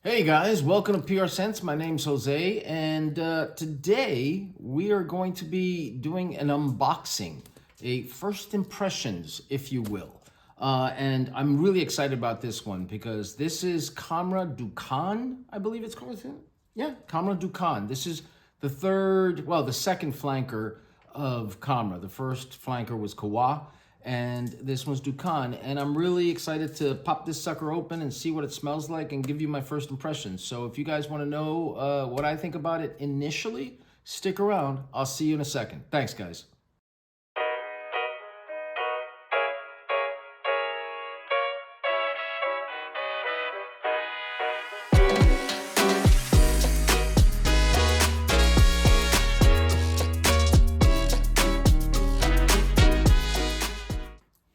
Hey guys, welcome to PR Sense. My name's Jose, and today we are going to be doing an unboxing, a first impressions, if you will. And I'm really excited about this one because this is Khamrah Duhkan, I believe it's called. Yeah, Khamrah Duhkan. This is the second flanker of Khamrah. The first flanker was Kawa, and this one's Duhkan. And I'm really excited to pop this sucker open and see what it smells like and give you my first impressions. So if you guys want to know what I think about it initially, stick around. I'll see you in a second. Thanks, guys.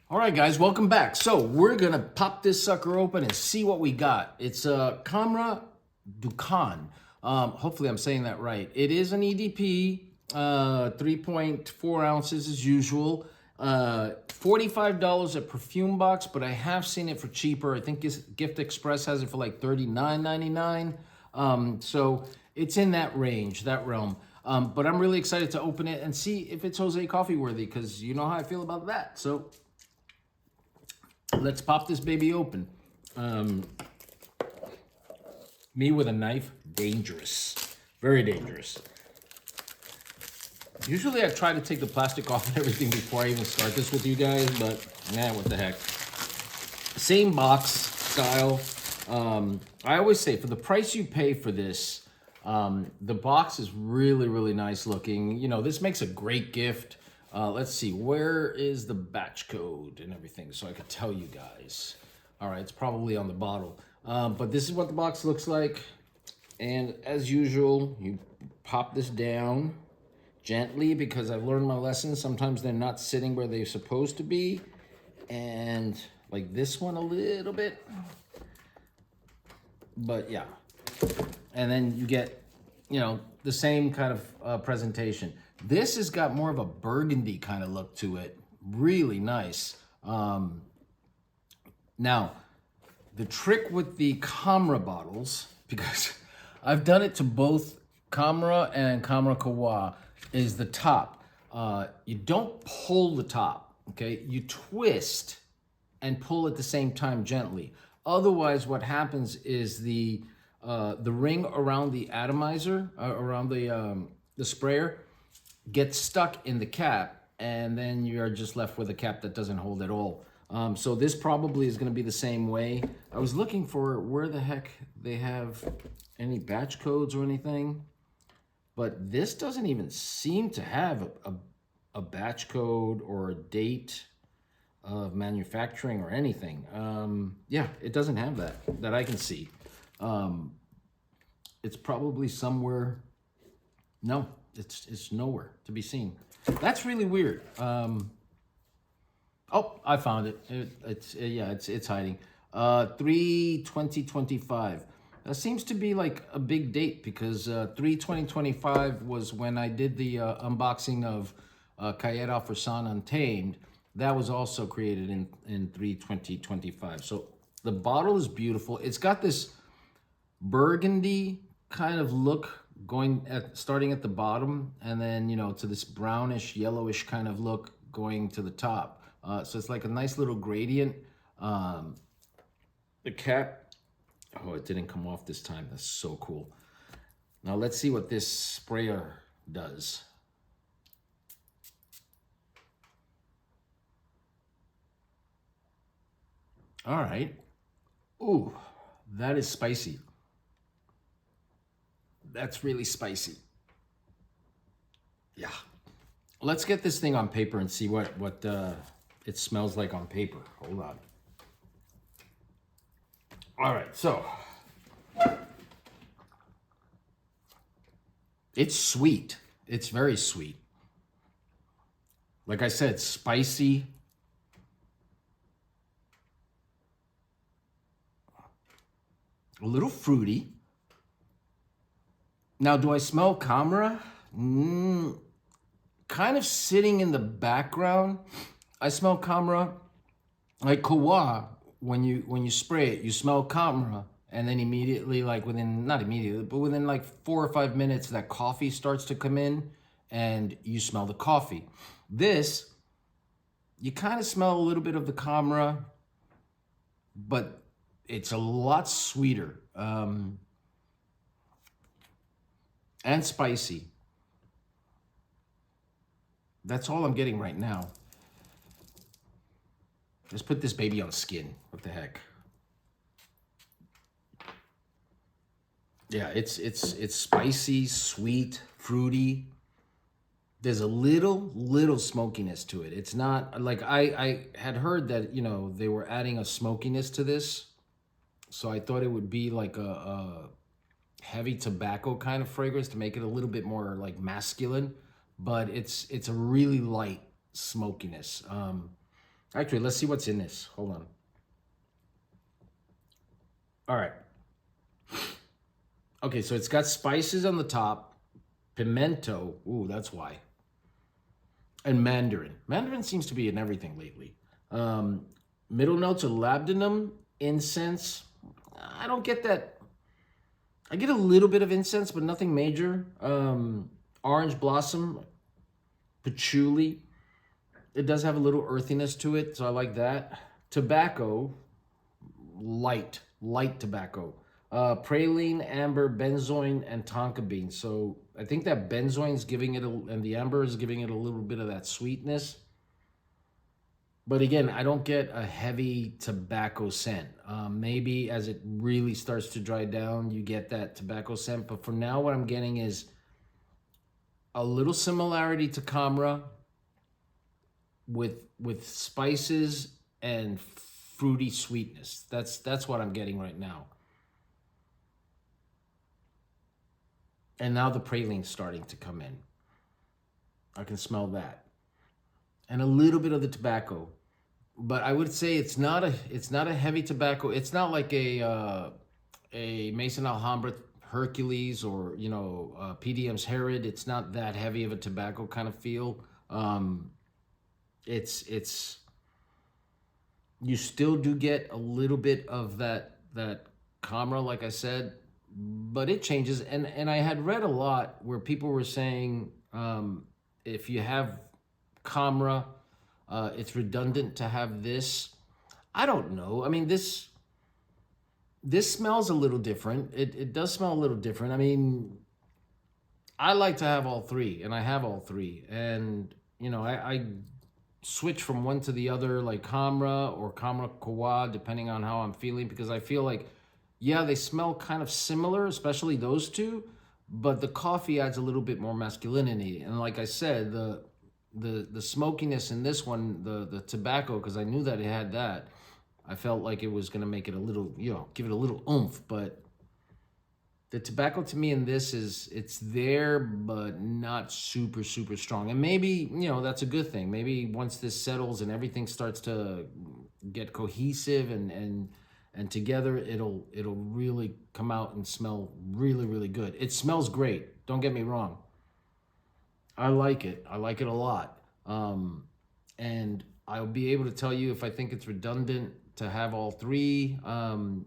All right, guys, welcome back. So we're gonna pop this sucker open and see what we got. It's a Khamrah Duhkan. Hopefully I'm saying that right. It is an EDP, 3.4 ounces as usual. $45 at Perfume Box, but I have seen it for cheaper. I think Gift Express has it for like $39.99. So it's in that range, that realm. But I'm really excited to open it and see if it's Jose Coffee worthy, because you know how I feel about that. So let's pop this baby open. Me with a knife, dangerous. Very dangerous. Usually I try to take the plastic off and everything before I even start this with you guys, but nah, what the heck. Same box style. I always say, for the price you pay for this, the box is really, really nice looking. You know, this makes a great gift. Let's see, where is the batch code and everything so I could tell you guys. All right, it's probably on the bottle. But this is what the box looks like. And as usual, you pop this down gently because I've learned my lesson. Sometimes they're not sitting where they're supposed to be. And like this one a little bit. But yeah. And then you get, you know, the same kind of presentation. This has got more of a burgundy kind of look to it. Really nice. Now, the trick with the Khamrah bottles, because I've done it to both Khamrah and Khamrah Kawa, is the top. You don't pull the top, okay? You twist and pull at the same time gently. Otherwise, what happens is the ring around the atomizer, around the sprayer, gets stuck in the cap, and then you're just left with a cap that doesn't hold at all. So this probably is going to be the same way. I was looking for where the heck they have any batch codes or anything, but this doesn't even seem to have a batch code or a date of manufacturing or anything. Yeah, it doesn't have that I can see. It's probably somewhere. No, it's nowhere to be seen. That's really weird. Oh, I found it. It's hiding. 3/20/25. That seems to be like a big date because 3/20/25 was when I did the unboxing of Kayeda for San Untamed. That was also created in 3/20/25. So the bottle is beautiful. It's got this burgundy kind of look starting at the bottom, and then, you know, to this brownish, yellowish kind of look going to the top. So it's like a nice little gradient. The cap, oh, it didn't come off this time. That's so cool. Now let's see what this sprayer does. All right. Ooh, that is spicy. That's really spicy. Yeah. Let's get this thing on paper and see what it smells like on paper. Hold on. All right, so it's sweet. It's very sweet. Like I said, spicy. A little fruity. Now, do I smell Khamrah? Kind of sitting in the background. I smell Khamrah like Kawa. When you spray it, you smell Khamrah and then immediately, like within, not immediately, but within like 4 or 5 minutes, that coffee starts to come in and you smell the coffee. This, you kind of smell a little bit of the Khamrah, but it's a lot sweeter and spicy. That's all I'm getting right now. Let's put this baby on skin. What the heck? Yeah, it's spicy, sweet, fruity. There's a little smokiness to it. It's not like I had heard that, you know, they were adding a smokiness to this. So I thought it would be like a heavy tobacco kind of fragrance to make it a little bit more like masculine, but it's a really light smokiness. Actually, let's see what's in this. Hold on. All right. Okay, so it's got spices on the top, pimento. Ooh, that's why. And mandarin. Mandarin seems to be in everything lately. Middle notes are labdanum, incense. I don't get that. I get a little bit of incense, but nothing major. Orange blossom, patchouli. It does have a little earthiness to it, so I like that. Tobacco, light tobacco. Praline, amber, benzoin, and tonka bean. So I think that benzoin's giving it, and the amber is giving it a little bit of that sweetness. But again, I don't get a heavy tobacco scent. Maybe as it really starts to dry down, you get that tobacco scent. But for now, what I'm getting is a little similarity to Khamrah with spices and fruity sweetness. That's what I'm getting right now. And now the praline's starting to come in. I can smell that. And a little bit of the tobacco. But I would say it's not a heavy tobacco. It's not like a Mason Alhambra Hercules or, you know, PDM's Herod. It's not that heavy of a tobacco kind of feel. It's you still do get a little bit of that Khamrah, like I said, but it changes. And I had read a lot where people were saying if you have Khamrah, it's redundant to have this. I don't know. I mean, this smells a little different. It does smell a little different. I mean, I like to have all three, and I have all three. And, you know, I switch from one to the other, like Khamrah or Khamrah Kawa, depending on how I'm feeling, because I feel like, yeah, they smell kind of similar, especially those two, but the coffee adds a little bit more masculinity. And like I said, the smokiness in this one, the tobacco, because I knew that it had that, I felt like it was going to make it a little, you know, give it a little oomph. But the tobacco to me in this it's there, but not super strong. And maybe, you know, that's a good thing. Maybe once this settles and everything starts to get cohesive and together, it'll really come out and smell really good. It smells great. Don't get me wrong. I like it. I like it a lot. And I'll be able to tell you if I think it's redundant to have all three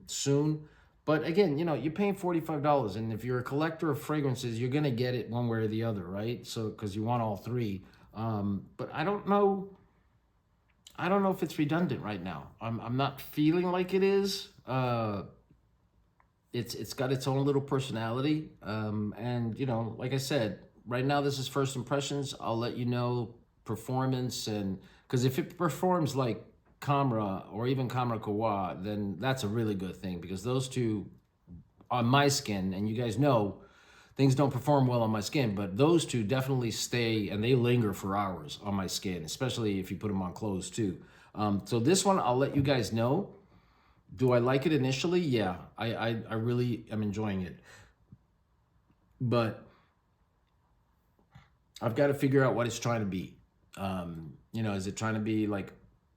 soon. But again, you know, you're paying $45, and if you're a collector of fragrances, you're gonna get it one way or the other, right? So because you want all three. But I don't know. I don't know if it's redundant right now. I'm not feeling like it is. It's got its own little personality. And you know, like I said, right now this is first impressions. I'll let you know performance, and because if it performs like Khamrah or even Khamrah Kawa, then that's a really good thing, because those two on my skin, and you guys know things don't perform well on my skin, but those two definitely stay and they linger for hours on my skin, especially if you put them on clothes too. So this one, I'll let you guys know. Do I like it initially? Yeah, I really am enjoying it. But I've got to figure out what it's trying to be. You know, is it trying to be like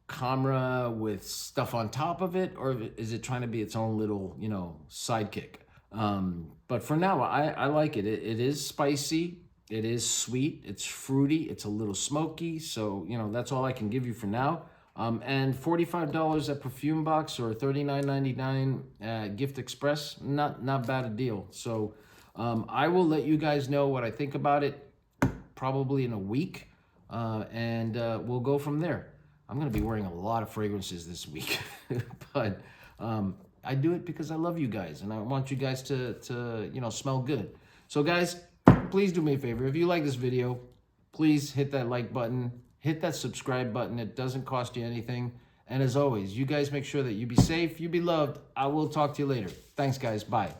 Khamrah with stuff on top of it, or is it trying to be its own little, you know, sidekick? But for now, I like it. It is spicy. It is sweet. It's fruity. It's a little smoky. So, you know, that's all I can give you for now. And $45 at Perfume Box or $39.99 at Gift Express, not bad a deal. So I will let you guys know what I think about it probably in a week, and we'll go from there. I'm gonna be wearing a lot of fragrances this week, but I do it because I love you guys and I want you guys to you know, smell good. So guys, please do me a favor. If you like this video, please hit that like button, hit that subscribe button. It doesn't cost you anything. And as always, you guys make sure that you be safe, you be loved. I will talk to you later. Thanks guys, bye.